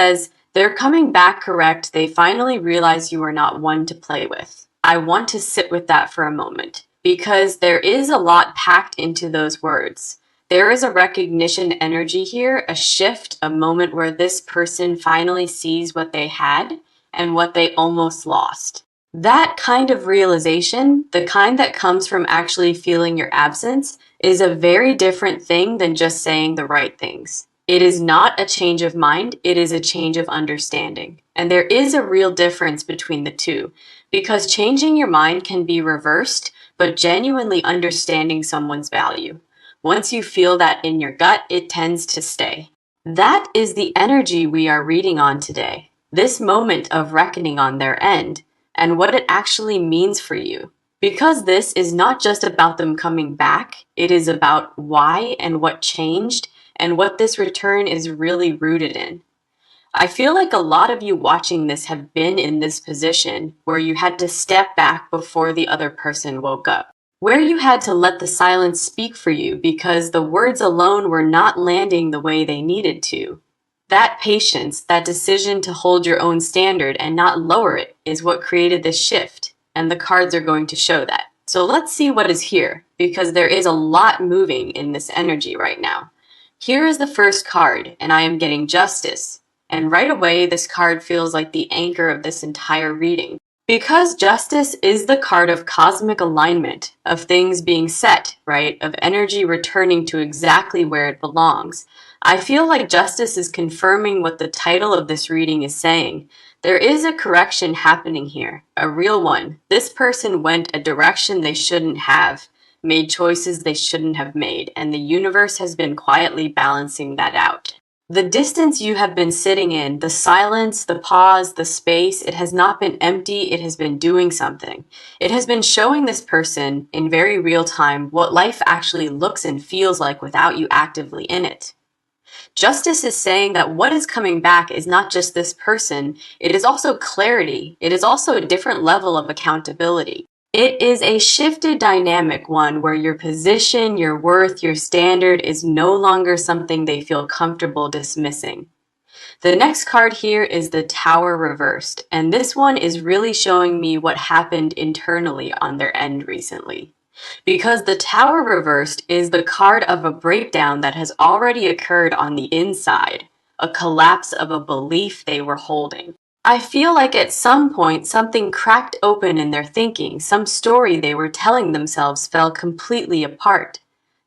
says, "They're coming back correct. They finally realize you are not one to play with." I want to sit with that for a moment because there is a lot packed into those words. There is a recognition energy here, a shift, a moment where this person finally sees what they had and what they almost lost. That kind of realization, the kind that comes from actually feeling your absence, is a very different thing than just saying the right things. It is not a change of mind, it is a change of understanding. And there is a real difference between the two, because changing your mind can be reversed, but genuinely understanding someone's value. Once you feel that in your gut, it tends to stay. That is the energy we are reading on today. This moment of reckoning on their end and what it actually means for you. Because this is not just about them coming back, it is about why and what changed and what this return is really rooted in. I feel like a lot of you watching this have been in this position where you had to step back before the other person woke up, where you had to let the silence speak for you because the words alone were not landing the way they needed to. That patience, that decision to hold your own standard and not lower it, is what created this shift, and the cards are going to show that. So let's see what is here, because there is a lot moving in this energy right now. Here is the first card, and I am getting Justice. And right away, this card feels like the anchor of this entire reading. Because Justice is the card of cosmic alignment, of things being set, right? Of energy returning to exactly where it belongs. I feel like Justice is confirming what the title of this reading is saying. There is a correction happening here, a real one. This person went a direction they shouldn't have, made choices they shouldn't have made, and the universe has been quietly balancing that out. The distance you have been sitting in, the silence, the pause, the space, it has not been empty, it has been doing something. It has been showing this person in very real time what life actually looks and feels like without you actively in it. Justice is saying that what is coming back is not just this person, it is also clarity. It is also a different level of accountability. It is a shifted dynamic one where your position, your worth, your standard is no longer something they feel comfortable dismissing. The next card here is the Tower reversed, and this one is really showing me what happened internally on their end recently. Because the Tower reversed is the card of a breakdown that has already occurred on the inside, a collapse of a belief they were holding. I feel like at some point something cracked open in their thinking, some story they were telling themselves fell completely apart.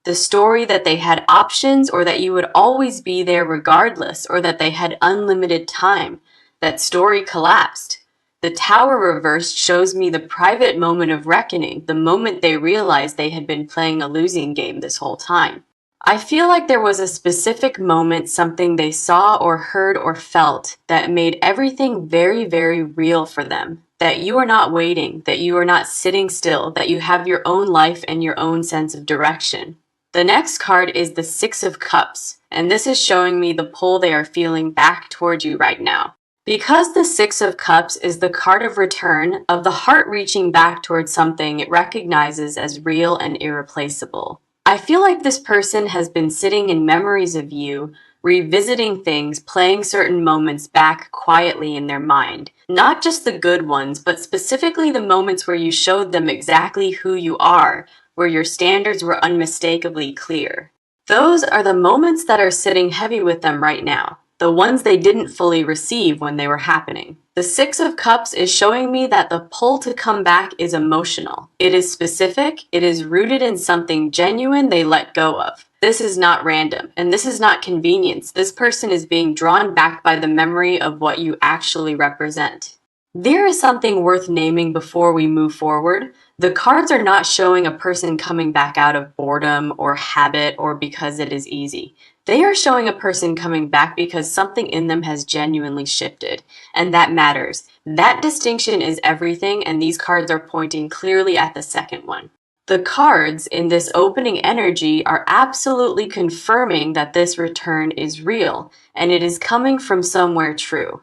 The story that they had options or that you would always be there regardless or that they had unlimited time, that story collapsed. The Tower reversed shows me the private moment of reckoning, the moment they realized they had been playing a losing game this whole time. I feel like there was a specific moment, something they saw or heard or felt that made everything very, very real for them. That you are not waiting, that you are not sitting still, that you have your own life and your own sense of direction. The next card is the Six of Cups, and this is showing me the pull they are feeling back towards you right now. Because the Six of Cups is the card of return, of the heart reaching back towards something it recognizes as real and irreplaceable. I feel like this person has been sitting in memories of you, revisiting things, playing certain moments back quietly in their mind. Not just the good ones, but specifically the moments where you showed them exactly who you are, where your standards were unmistakably clear. Those are the moments that are sitting heavy with them right now, the ones they didn't fully receive when they were happening. The Six of Cups is showing me that the pull to come back is emotional. It is specific, it is rooted in something genuine they let go of. This is not random, and this is not convenience. This person is being drawn back by the memory of what you actually represent. There is something worth naming before we move forward. The cards are not showing a person coming back out of boredom or habit or because it is easy. They are showing a person coming back because something in them has genuinely shifted, and that matters. That distinction is everything, and these cards are pointing clearly at the second one. The cards in this opening energy are absolutely confirming that this return is real, and it is coming from somewhere true.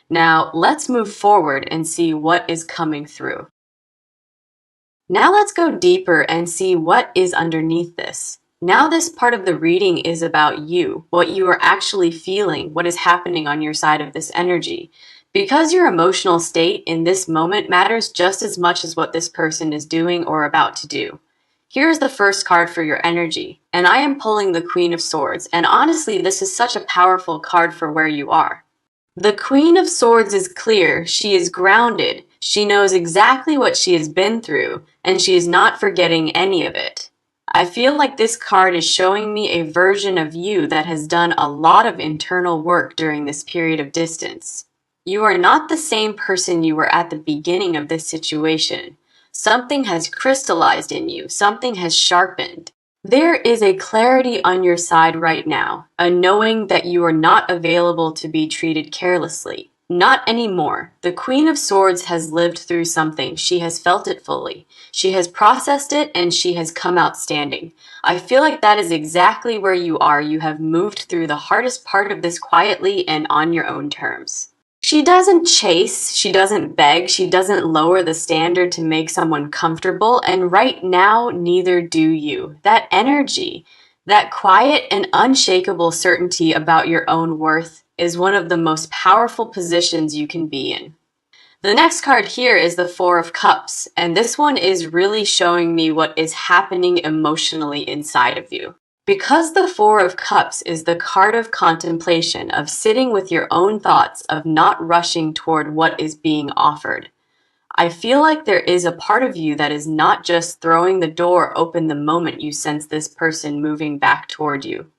Now, let's move forward and see what is coming through. Now let's go deeper and see what is underneath this. Now this part of the reading is about you, what you are actually feeling, what is happening on your side of this energy. Because your emotional state in this moment matters just as much as what this person is doing or about to do. Here's the first card for your energy, and I am pulling the Queen of Swords, and honestly, this is such a powerful card for where you are. The Queen of Swords is clear, she is grounded, she knows exactly what she has been through, and she is not forgetting any of it. I feel like this card is showing me a version of you that has done a lot of internal work during this period of distance. You are not the same person you were at the beginning of this situation. Something has crystallized in you, something has sharpened. There is a clarity on your side right now, a knowing that you are not available to be treated carelessly. Not anymore. The Queen of Swords has lived through something. She has felt it fully. She has processed it and she has come out standing. I feel like that is exactly where you are. You have moved through the hardest part of this quietly and on your own terms. She doesn't chase, she doesn't beg, she doesn't lower the standard to make someone comfortable, and right now, neither do you. That energy, that quiet and unshakable certainty about your own worth is one of the most powerful positions you can be in. The next card here is the Four of Cups, and this one is really showing me what is happening emotionally inside of you. Because the Four of Cups is the card of contemplation, of sitting with your own thoughts, of not rushing toward what is being offered, I feel like there is a part of you that is not just throwing the door open the moment you sense this person moving back toward you.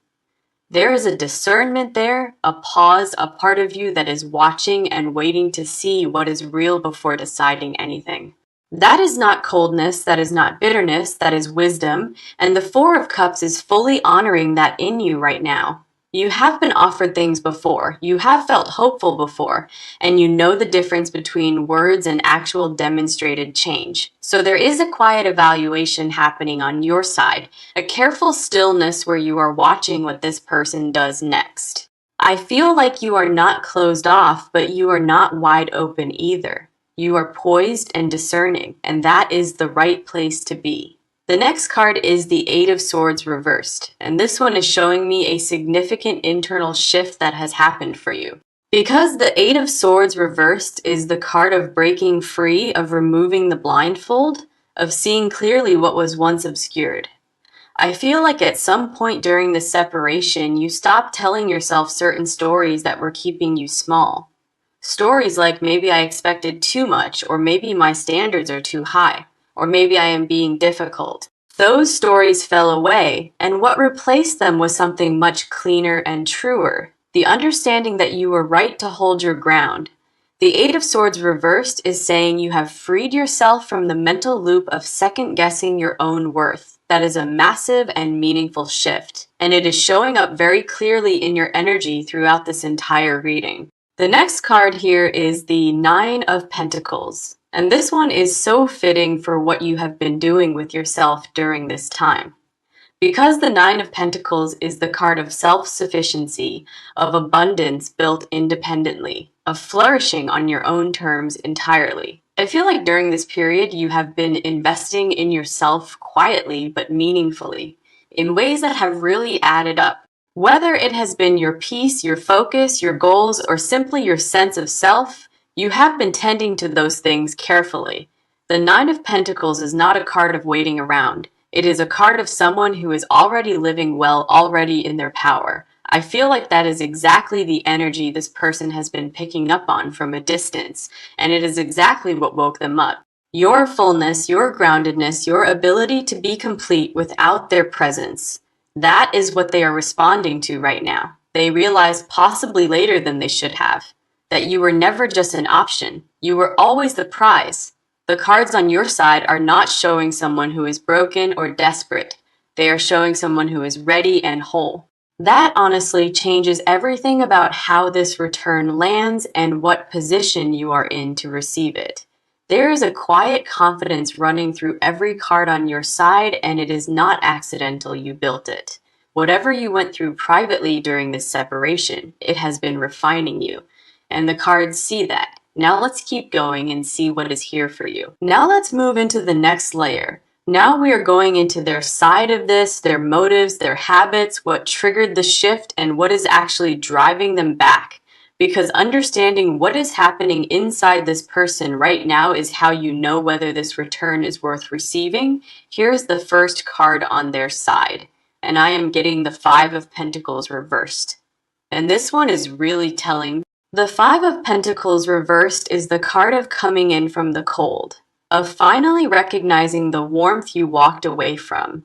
There is a discernment there, a pause, a part of you that is watching and waiting to see what is real before deciding anything. That is not coldness, that is not bitterness, that is wisdom, and the Four of Cups is fully honoring that in you right now. You have been offered things before, you have felt hopeful before, and you know the difference between words and actual demonstrated change. So there is a quiet evaluation happening on your side, a careful stillness where you are watching what this person does next. I feel like you are not closed off, but you are not wide open either. You are poised and discerning, and that is the right place to be. The next card is the Eight of Swords reversed, and this one is showing me a significant internal shift that has happened for you. Because the Eight of Swords reversed is the card of breaking free, of removing the blindfold, of seeing clearly what was once obscured. I feel like at some point during this separation, you stopped telling yourself certain stories that were keeping you small. Stories like maybe I expected too much, or maybe my standards are too high, or maybe I am being difficult. Those stories fell away, and what replaced them was something much cleaner and truer. The understanding that you were right to hold your ground. The Eight of Swords reversed is saying you have freed yourself from the mental loop of second-guessing your own worth. That is a massive and meaningful shift, and it is showing up very clearly in your energy throughout this entire reading. The next card here is the Nine of Pentacles, and this one is so fitting for what you have been doing with yourself during this time. Because the Nine of Pentacles is the card of self-sufficiency, of abundance built independently, of flourishing on your own terms entirely. I feel like during this period you have been investing in yourself quietly but meaningfully, in ways that have really added up. Whether it has been your peace, your focus, your goals, or simply your sense of self, you have been tending to those things carefully. The Nine of Pentacles is not a card of waiting around. It is a card of someone who is already living well, already in their power. I feel like that is exactly the energy this person has been picking up on from a distance, and it is exactly what woke them up. Your fullness, your groundedness, your ability to be complete without their presence. That is what they are responding to right now. They realize, possibly later than they should have, that you were never just an option. You were always the prize. The cards on your side are not showing someone who is broken or desperate. They are showing someone who is ready and whole. That honestly changes everything about how this return lands and what position you are in to receive it. There is a quiet confidence running through every card on your side, and it is not accidental you built it. Whatever you went through privately during this separation, it has been refining you, and the cards see that. Now let's keep going and see what is here for you. Now let's move into the next layer. Now we are going into their side of this, their motives, their habits, what triggered the shift, and what is actually driving them back. Because understanding what is happening inside this person right now is how you know whether this return is worth receiving. Here's the first card on their side, and I am getting the Five of Pentacles reversed. And this one is really telling. The Five of Pentacles reversed is the card of coming in from the cold, of finally recognizing the warmth you walked away from.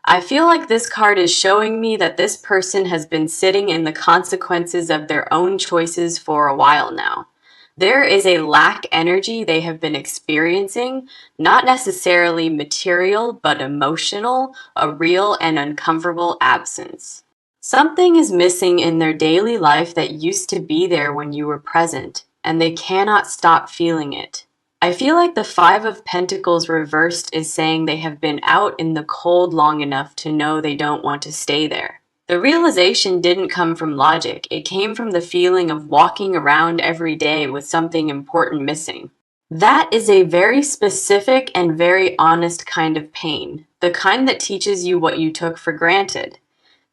I feel like this card is showing me that this person has been sitting in the consequences of their own choices for a while now. There is a lack energy they have been experiencing, not necessarily material, but emotional, a real and uncomfortable absence. Something is missing in their daily life that used to be there when you were present, and they cannot stop feeling it. I feel like the Five of Pentacles reversed is saying they have been out in the cold long enough to know they don't want to stay there. The realization didn't come from logic, it came from the feeling of walking around every day with something important missing. That is a very specific and very honest kind of pain, the kind that teaches you what you took for granted.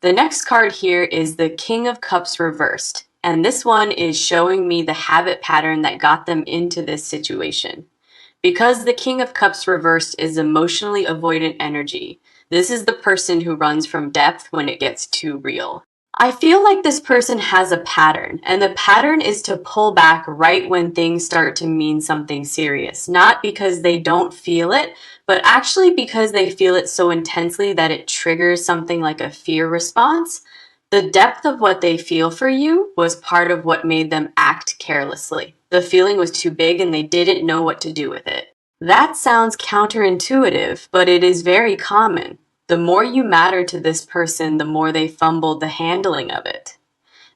The next card here is the King of Cups reversed, and this one is showing me the habit pattern that got them into this situation. Because the King of Cups reversed is emotionally avoidant energy, this is the person who runs from depth when it gets too real. I feel like this person has a pattern, and the pattern is to pull back right when things start to mean something serious, not because they don't feel it, but actually because they feel it so intensely that it triggers something like a fear response. The depth of what they feel for you was part of what made them act carelessly. The feeling was too big and they didn't know what to do with it. That sounds counterintuitive, but it is very common. The more you matter to this person, the more they fumbled the handling of it.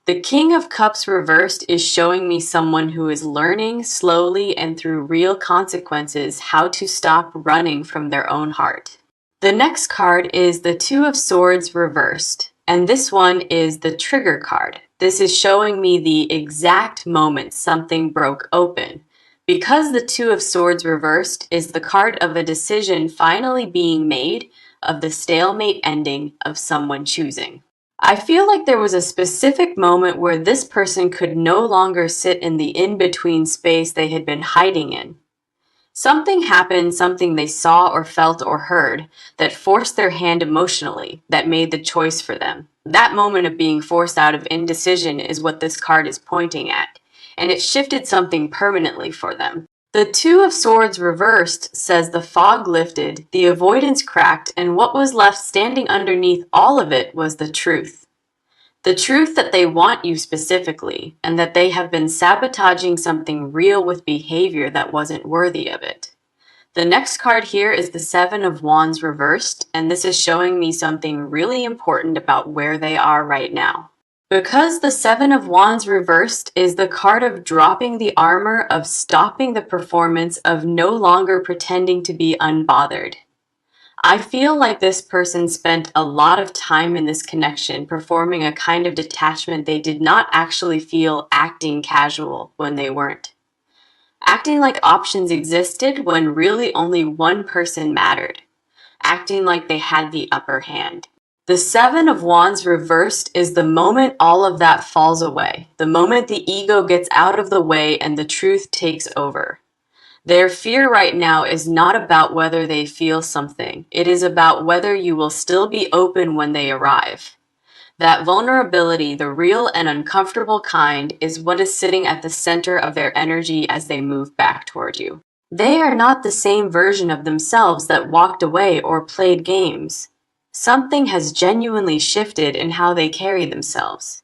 The King of Cups reversed is showing me someone who is learning slowly and through real consequences how to stop running from their own heart. The next card is the Two of Swords reversed, and this one is the trigger card. This is showing me the exact moment something broke open. Because the Two of Swords reversed is the card of a decision finally being made, of the stalemate ending of someone choosing. I feel like there was a specific moment where this person could no longer sit in the in-between space they had been hiding in. Something happened, something they saw or felt or heard, that forced their hand emotionally, that made the choice for them. That moment of being forced out of indecision is what this card is pointing at, and it shifted something permanently for them. The Two of Swords reversed says the fog lifted, the avoidance cracked, and what was left standing underneath all of it was the truth. The truth that they want you specifically, and that they have been sabotaging something real with behavior that wasn't worthy of it. The next card here is the Seven of Wands reversed, and this is showing me something really important about where they are right now. Because the Seven of Wands reversed is the card of dropping the armor, of stopping the performance, of no longer pretending to be unbothered. I feel like this person spent a lot of time in this connection performing a kind of detachment they did not actually feel, acting casual when they weren't. Acting like options existed when really only one person mattered. Acting like they had the upper hand. The Seven of Wands reversed is the moment all of that falls away, the moment the ego gets out of the way and the truth takes over. Their fear right now is not about whether they feel something. It is about whether you will still be open when they arrive. That vulnerability, the real and uncomfortable kind, is what is sitting at the center of their energy as they move back toward you. They are not the same version of themselves that walked away or played games. Something has genuinely shifted in how they carry themselves.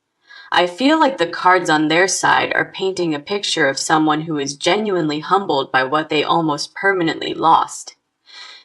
I feel like the cards on their side are painting a picture of someone who is genuinely humbled by what they almost permanently lost.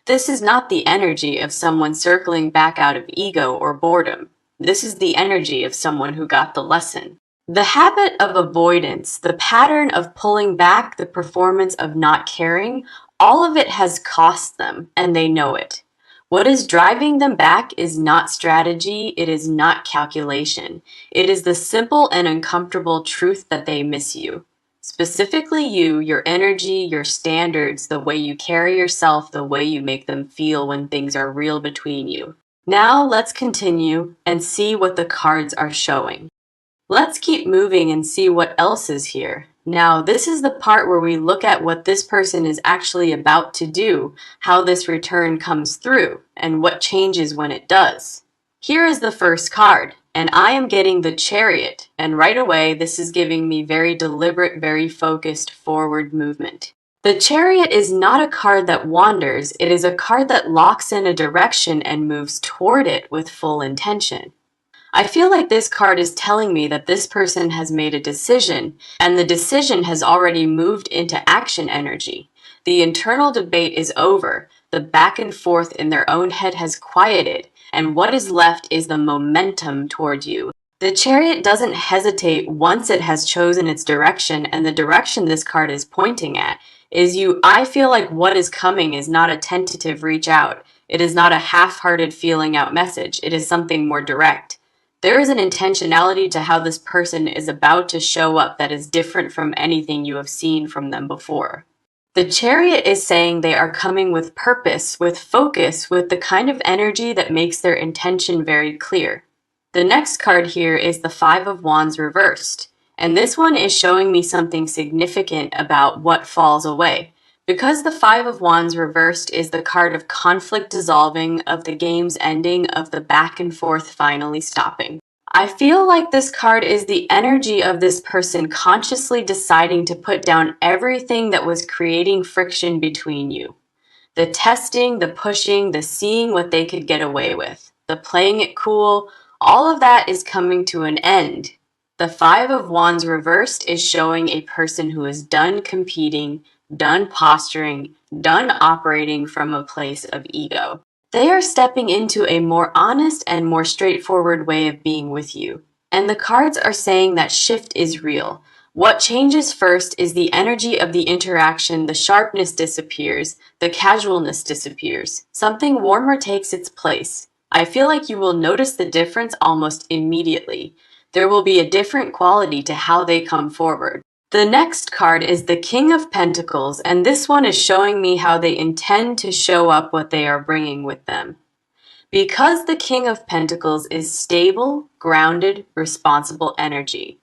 This is not the energy of someone circling back out of ego or boredom. This is the energy of someone who got the lesson. The habit of avoidance, the pattern of pulling back, the performance of not caring, all of it has cost them, and they know it. What is driving them back is not strategy, it is not calculation. It is the simple and uncomfortable truth that they miss you. Specifically you, your energy, your standards, the way you carry yourself, the way you make them feel when things are real between you. Now let's continue and see what the cards are showing. Let's keep moving and see what else is here. Now, this is the part where we look at what this person is actually about to do, how this return comes through, and what changes when it does. Here is the first card, and I am getting the Chariot, and right away this is giving me very deliberate, very focused forward movement. The Chariot is not a card that wanders, it is a card that locks in a direction and moves toward it with full intention. I feel like this card is telling me that this person has made a decision, and the decision has already moved into action energy. The internal debate is over, the back and forth in their own head has quieted, and what is left is the momentum toward you. The Chariot doesn't hesitate once it has chosen its direction, and the direction this card is pointing at is you. I feel like what is coming is not a tentative reach out. It is not a half-hearted feeling out message. It is something more direct. There is an intentionality to how this person is about to show up that is different from anything you have seen from them before. The Chariot is saying they are coming with purpose, with focus, with the kind of energy that makes their intention very clear. The next card here is the Five of Wands reversed, and this one is showing me something significant about what falls away. Because the Five of Wands reversed is the card of conflict dissolving, of the game's ending, of the back and forth finally stopping. I feel like this card is the energy of this person consciously deciding to put down everything that was creating friction between you. The testing, the pushing, the seeing what they could get away with, the playing it cool, all of that is coming to an end. The Five of Wands reversed is showing a person who is done competing, done posturing, done operating from a place of ego. They are stepping into a more honest and more straightforward way of being with you. And the cards are saying that shift is real. What changes first is the energy of the interaction, the sharpness disappears, the casualness disappears. Something warmer takes its place. I feel like you will notice the difference almost immediately. There will be a different quality to how they come forward. The next card is the King of Pentacles, and this one is showing me how they intend to show up what they are bringing with them. Because the King of Pentacles is stable, grounded, responsible energy.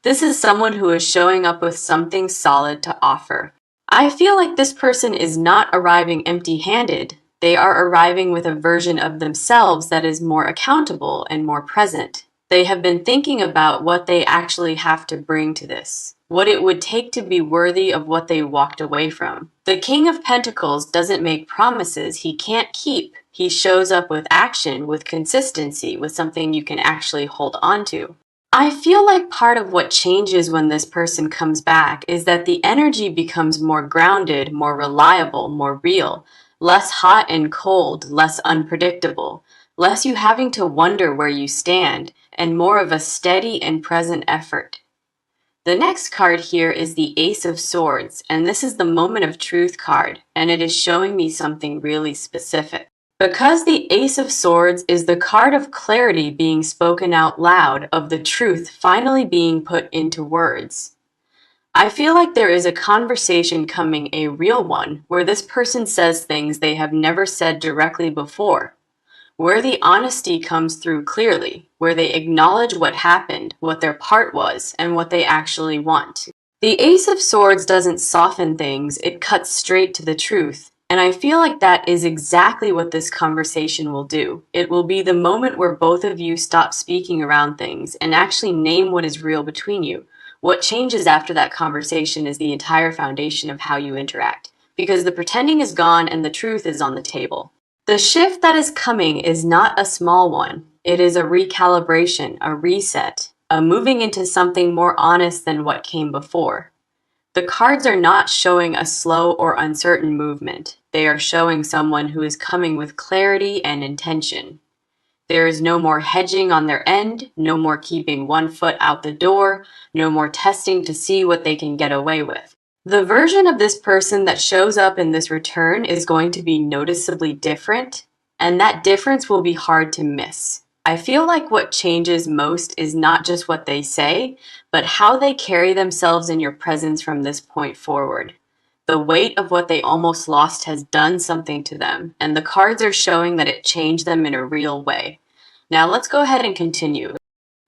This is someone who is showing up with something solid to offer. I feel like this person is not arriving empty-handed. They are arriving with a version of themselves that is more accountable and more present. They have been thinking about what they actually have to bring to this, what it would take to be worthy of what they walked away from. The King of Pentacles doesn't make promises he can't keep. He shows up with action, with consistency, with something you can actually hold on to. I feel like part of what changes when this person comes back is that the energy becomes more grounded, more reliable, more real, less hot and cold, less unpredictable, less you having to wonder where you stand, and more of a steady and present effort. The next card here is the Ace of Swords, and this is the Moment of Truth card, and it is showing me something really specific. Because the Ace of Swords is the card of clarity being spoken out loud, of the truth finally being put into words. I feel like there is a conversation coming, a real one, where this person says things they have never said directly before, where the honesty comes through clearly, where they acknowledge what happened, what their part was, and what they actually want. The Ace of Swords doesn't soften things, it cuts straight to the truth. And I feel like that is exactly what this conversation will do. It will be the moment where both of you stop speaking around things and actually name what is real between you. What changes after that conversation is the entire foundation of how you interact, because the pretending is gone and the truth is on the table. The shift that is coming is not a small one. It is a recalibration, a reset, a moving into something more honest than what came before. The cards are not showing a slow or uncertain movement. They are showing someone who is coming with clarity and intention. There is no more hedging on their end, no more keeping one foot out the door, no more testing to see what they can get away with. The version of this person that shows up in this return is going to be noticeably different, and that difference will be hard to miss. I feel like what changes most is not just what they say, but how they carry themselves in your presence from this point forward. The weight of what they almost lost has done something to them, and the cards are showing that it changed them in a real way. Now let's go ahead and continue.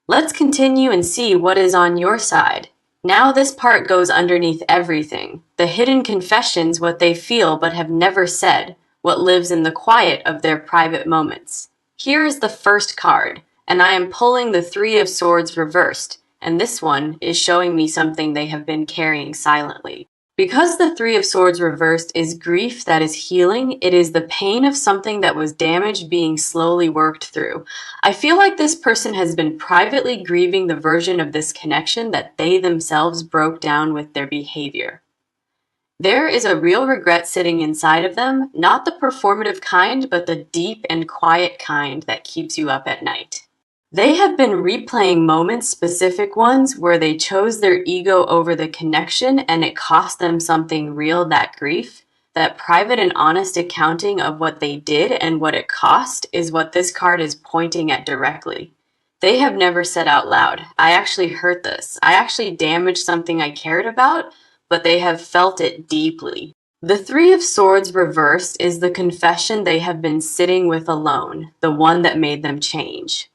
Let's continue and see what is on your side. Now this part goes underneath everything. The hidden confessions, what they feel but have never said, what lives in the quiet of their private moments. Here is the first card, and I am pulling the Three of Swords reversed, and this one is showing me something they have been carrying silently. Because the Three of Swords reversed is grief that is healing, it is the pain of something that was damaged being slowly worked through. I feel like this person has been privately grieving the version of this connection that they themselves broke down with their behavior. There is a real regret sitting inside of them, not the performative kind, but the deep and quiet kind that keeps you up at night. They have been replaying moments, specific ones, where they chose their ego over the connection and it cost them something real, that grief. That private and honest accounting of what they did and what it cost is what this card is pointing at directly. They have never said out loud, I actually hurt this. I actually damaged something I cared about, but they have felt it deeply. The Three of Swords reversed is the confession they have been sitting with alone, the one that made them change.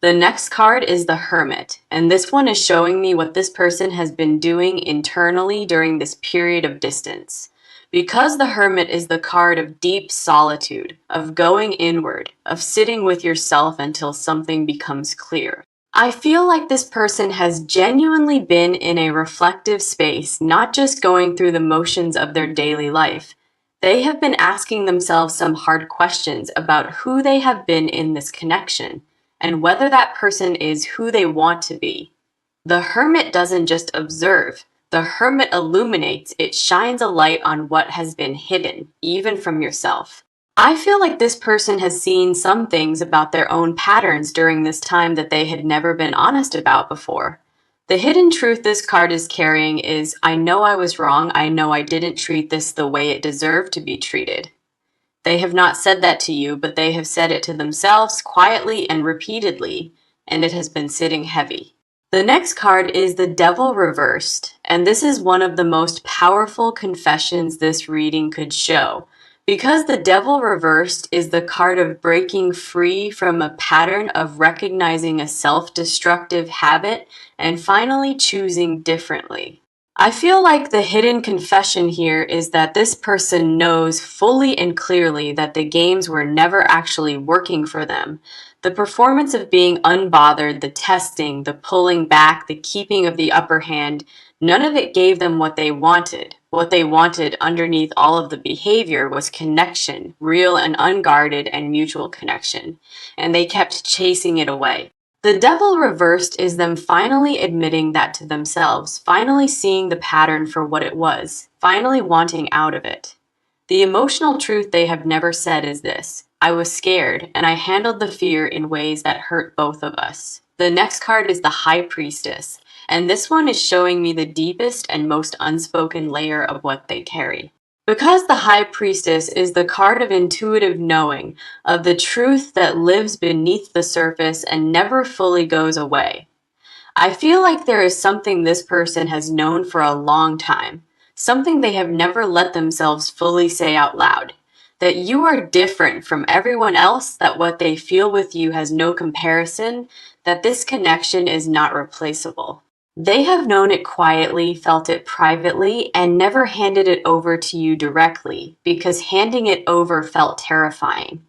The next card is the Hermit, and this one is showing me what this person has been doing internally during this period of distance. Because the Hermit is the card of deep solitude, of going inward, of sitting with yourself until something becomes clear. I feel like this person has genuinely been in a reflective space, not just going through the motions of their daily life. They have been asking themselves some hard questions about who they have been in this connection and whether that person is who they want to be. The Hermit doesn't just observe. The Hermit illuminates. It shines a light on what has been hidden, even from yourself. I feel like this person has seen some things about their own patterns during this time that they had never been honest about before. The hidden truth this card is carrying is, I know I was wrong. I know I didn't treat this the way it deserved to be treated. They have not said that to you, but they have said it to themselves quietly and repeatedly, and it has been sitting heavy. The next card is the Devil reversed, and this is one of the most powerful confessions this reading could show. Because the Devil reversed is the card of breaking free from a pattern of recognizing a self-destructive habit and finally choosing differently. I feel like the hidden confession here is that this person knows fully and clearly that the games were never actually working for them. The performance of being unbothered, the testing, the pulling back, the keeping of the upper hand, none of it gave them what they wanted. What they wanted underneath all of the behavior was connection, real and unguarded and mutual connection, and they kept chasing it away. The Devil reversed is them finally admitting that to themselves, finally seeing the pattern for what it was, finally wanting out of it. The emotional truth they have never said is this: I was scared, and I handled the fear in ways that hurt both of us. The next card is the High Priestess, and this one is showing me the deepest and most unspoken layer of what they carry. Because the High Priestess is the card of intuitive knowing, of the truth that lives beneath the surface and never fully goes away. I feel like there is something this person has known for a long time, something they have never let themselves fully say out loud. That you are different from everyone else, that what they feel with you has no comparison, that this connection is not replaceable. They have known it quietly, felt it privately, and never handed it over to you directly, because handing it over felt terrifying.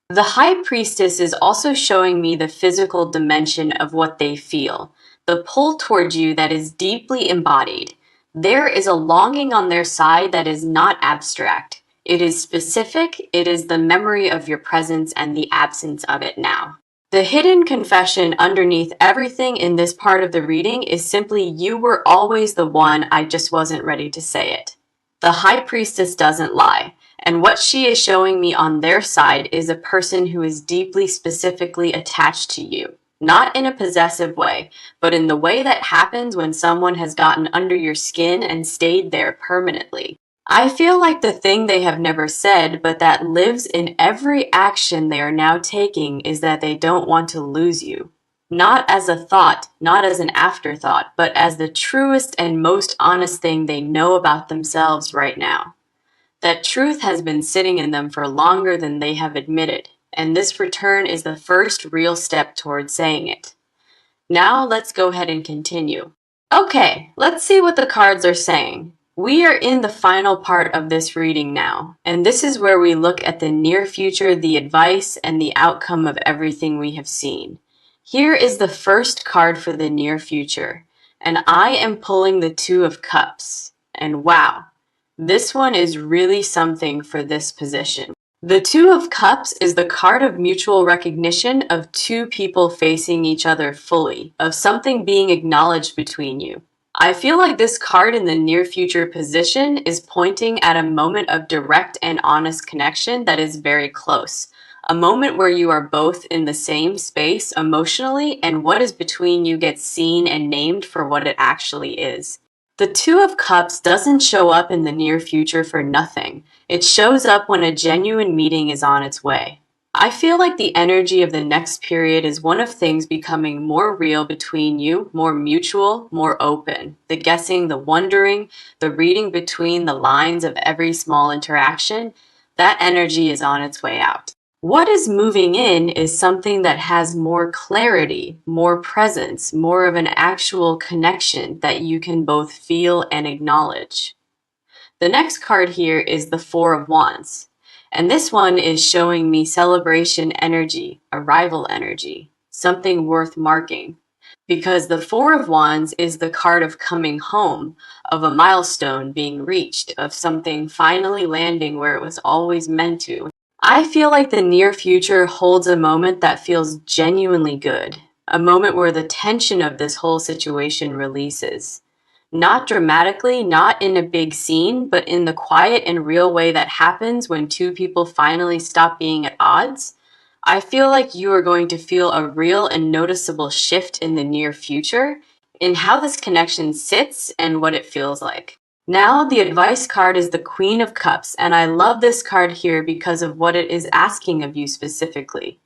The High Priestess is also showing me the physical dimension of what they feel, the pull towards you that is deeply embodied. There is a longing on their side that is not abstract. It is specific. It is the memory of your presence and the absence of it now. The hidden confession underneath everything in this part of the reading is simply, you were always the one, I just wasn't ready to say it. The High Priestess doesn't lie, and what she is showing me on their side is a person who is deeply specifically attached to you. Not in a possessive way, but in the way that happens when someone has gotten under your skin and stayed there permanently. I feel like the thing they have never said, but that lives in every action they are now taking, is that they don't want to lose you. Not as a thought, not as an afterthought, but as the truest and most honest thing they know about themselves right now. That truth has been sitting in them for longer than they have admitted, and this return is the first real step toward saying it. Now let's go ahead and continue. Okay, let's see what the cards are saying. We are in the final part of this reading now, and this is where we look at the near future, the advice, and the outcome of everything we have seen. Here is the first card for the near future, and I am pulling the Two of Cups. And wow, this one is really something for this position. The Two of Cups is the card of mutual recognition, of two people facing each other fully, of something being acknowledged between you. I feel like this card in the near future position is pointing at a moment of direct and honest connection that is very close. A moment where you are both in the same space emotionally, and what is between you gets seen and named for what it actually is. The Two of Cups doesn't show up in the near future for nothing. It shows up when a genuine meeting is on its way. I feel like the energy of the next period is one of things becoming more real between you, more mutual, more open. The guessing, the wondering, the reading between the lines of every small interaction, that energy is on its way out. What is moving in is something that has more clarity, more presence, more of an actual connection that you can both feel and acknowledge. The next card here is the Four of Wands, and this one is showing me celebration energy, arrival energy, something worth marking. Because the Four of Wands is the card of coming home, of a milestone being reached, of something finally landing where it was always meant to. I feel like the near future holds a moment that feels genuinely good, a moment where the tension of this whole situation releases. Not dramatically, not in a big scene, but in the quiet and real way that happens when two people finally stop being at odds. I feel like you are going to feel a real and noticeable shift in the near future in how this connection sits and what it feels like. Now, the advice card is the Queen of Cups, and I love this card here because of what it is asking of you specifically.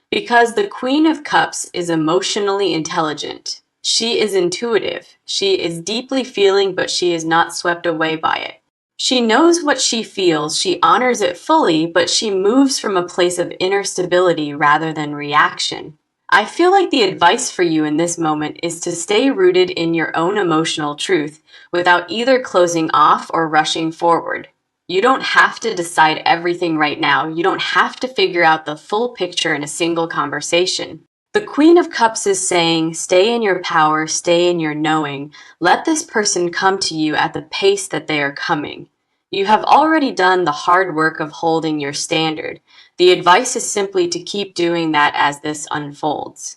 Because the Queen of Cups is emotionally intelligent. She is intuitive. She is deeply feeling, but she is not swept away by it. She knows what she feels, she honors it fully, but she moves from a place of inner stability rather than reaction. I feel like the advice for you in this moment is to stay rooted in your own emotional truth without either closing off or rushing forward. You don't have to decide everything right now. You don't have to figure out the full picture in a single conversation. The Queen of Cups is saying, stay in your power, stay in your knowing. Let this person come to you at the pace that they are coming. You have already done the hard work of holding your standard. The advice is simply to keep doing that as this unfolds.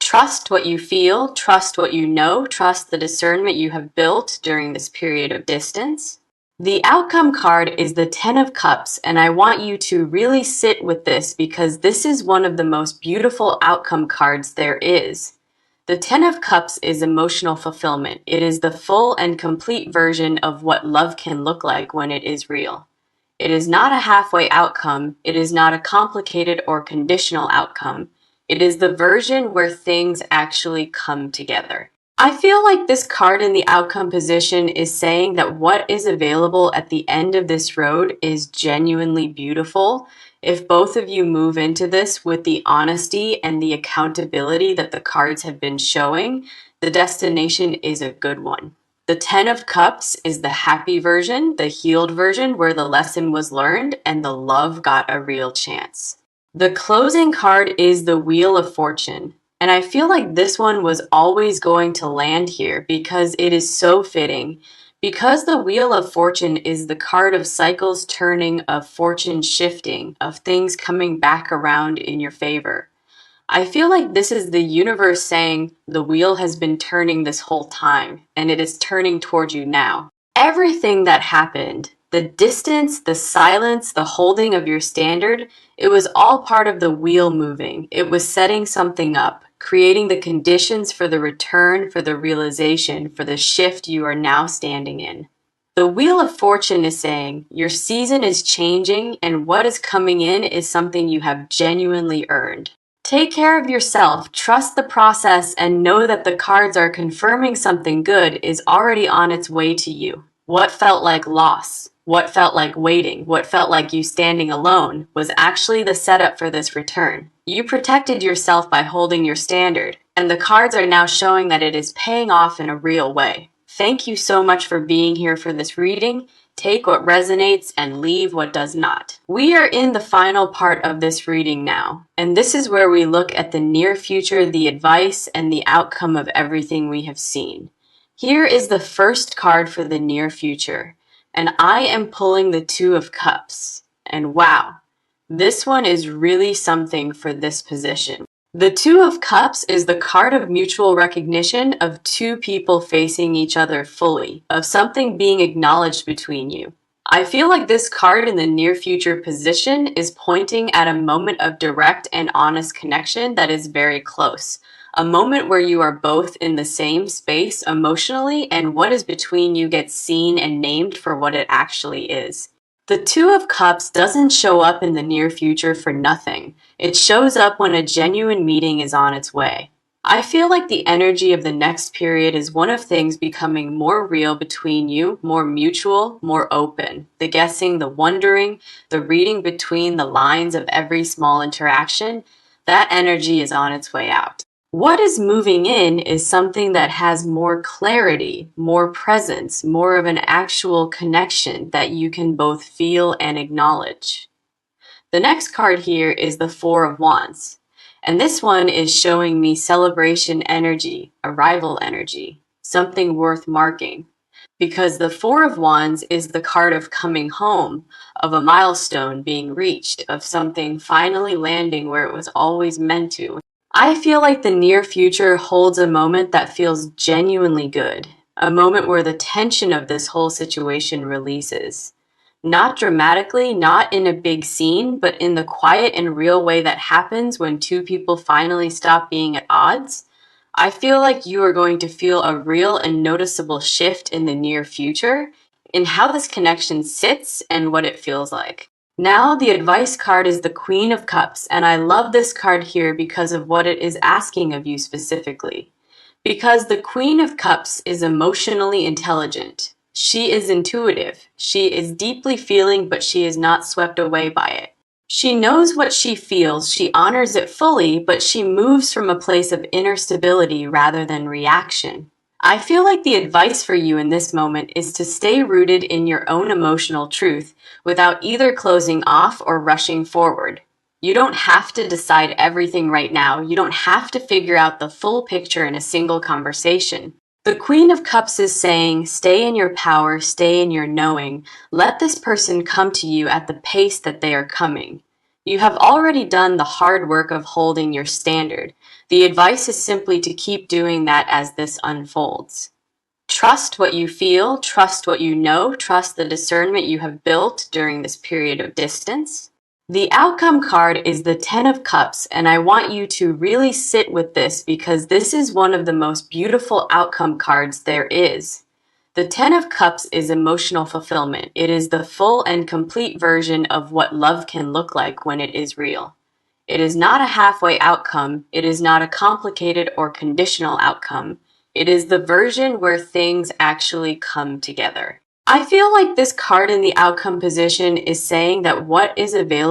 Trust what you feel, trust what you know, trust the discernment you have built during this period of distance. The outcome card is the Ten of Cups, and I want you to really sit with this because this is one of the most beautiful outcome cards there is. The Ten of Cups is emotional fulfillment. It is the full and complete version of what love can look like when it is real. It is not a halfway outcome. It is not a complicated or conditional outcome. It is the version where things actually come together. I feel like this card in the outcome position is saying that what is available at the end of this road is genuinely beautiful. If both of you move into this with the honesty and the accountability that the cards have been showing, the destination is a good one. The Ten of Cups is the happy version, the healed version where the lesson was learned and the love got a real chance. The closing card is the Wheel of Fortune. And I feel like this one was always going to land here because it is so fitting. Because the Wheel of Fortune is the card of cycles turning, of fortune shifting, of things coming back around in your favor. I feel like this is the universe saying the wheel has been turning this whole time, and it is turning toward you now. Everything that happened, the distance, the silence, the holding of your standard, it was all part of the wheel moving. It was setting something up, creating the conditions for the return, for the realization, for the shift you are now standing in. The Wheel of Fortune is saying your season is changing and what is coming in is something you have genuinely earned. Take care of yourself, trust the process, and know that the cards are confirming something good is already on its way to you. What felt like loss, what felt like waiting, what felt like you standing alone was actually the setup for this return. You protected yourself by holding your standard, and the cards are now showing that it is paying off in a real way. Thank you so much for being here for this reading. Take what resonates and leave what does not. We are in the final part of this reading now, and this is where we look at the near future, the advice, and the outcome of everything we have seen. Here is the first card for the near future, and I am pulling the Two of Cups. And wow, this one is really something for this position. The Two of Cups is the card of mutual recognition of two people facing each other fully, of something being acknowledged between you. I feel like this card in the near future position is pointing at a moment of direct and honest connection that is very close. A moment where you are both in the same space emotionally and what is between you gets seen and named for what it actually is. The Two of Cups doesn't show up in the near future for nothing. It shows up when a genuine meeting is on its way. I feel like the energy of the next period is one of things becoming more real between you, more mutual, more open. The guessing, the wondering, the reading between the lines of every small interaction, that energy is on its way out. What is moving in is something that has more clarity, more presence, more of an actual connection that you can both feel and acknowledge. The next card here is the Four of Wands, and this one is showing me celebration energy, arrival energy, something worth marking. Because the Four of Wands is the card of coming home, of a milestone being reached, of something finally landing where it was always meant to. I feel like the near future holds a moment that feels genuinely good, a moment where the tension of this whole situation releases. Not dramatically, not in a big scene, but in the quiet and real way that happens when two people finally stop being at odds. I feel like you are going to feel a real and noticeable shift in the near future in how this connection sits and what it feels like. Now, the advice card is the Queen of Cups, and I love this card here because of what it is asking of you specifically. Because the Queen of Cups is emotionally intelligent. She is intuitive. She is deeply feeling, but she is not swept away by it. She knows what she feels, she honors it fully, but she moves from a place of inner stability rather than reaction. I feel like the advice for you in this moment is to stay rooted in your own emotional truth without either closing off or rushing forward. You don't have to decide everything right now. You don't have to figure out the full picture in a single conversation. The Queen of Cups is saying, stay in your power, stay in your knowing. Let this person come to you at the pace that they are coming. You have already done the hard work of holding your standard. The advice is simply to keep doing that as this unfolds. Trust what you feel, trust what you know, trust the discernment you have built during this period of distance. The outcome card is the Ten of Cups, and I want you to really sit with this because this is one of the most beautiful outcome cards there is. The Ten of Cups is emotional fulfillment. It is the full and complete version of what love can look like when it is real. It is not a halfway outcome. It is not a complicated or conditional outcome. It is the version where things actually come together. I feel like this card in the outcome position is saying that what is available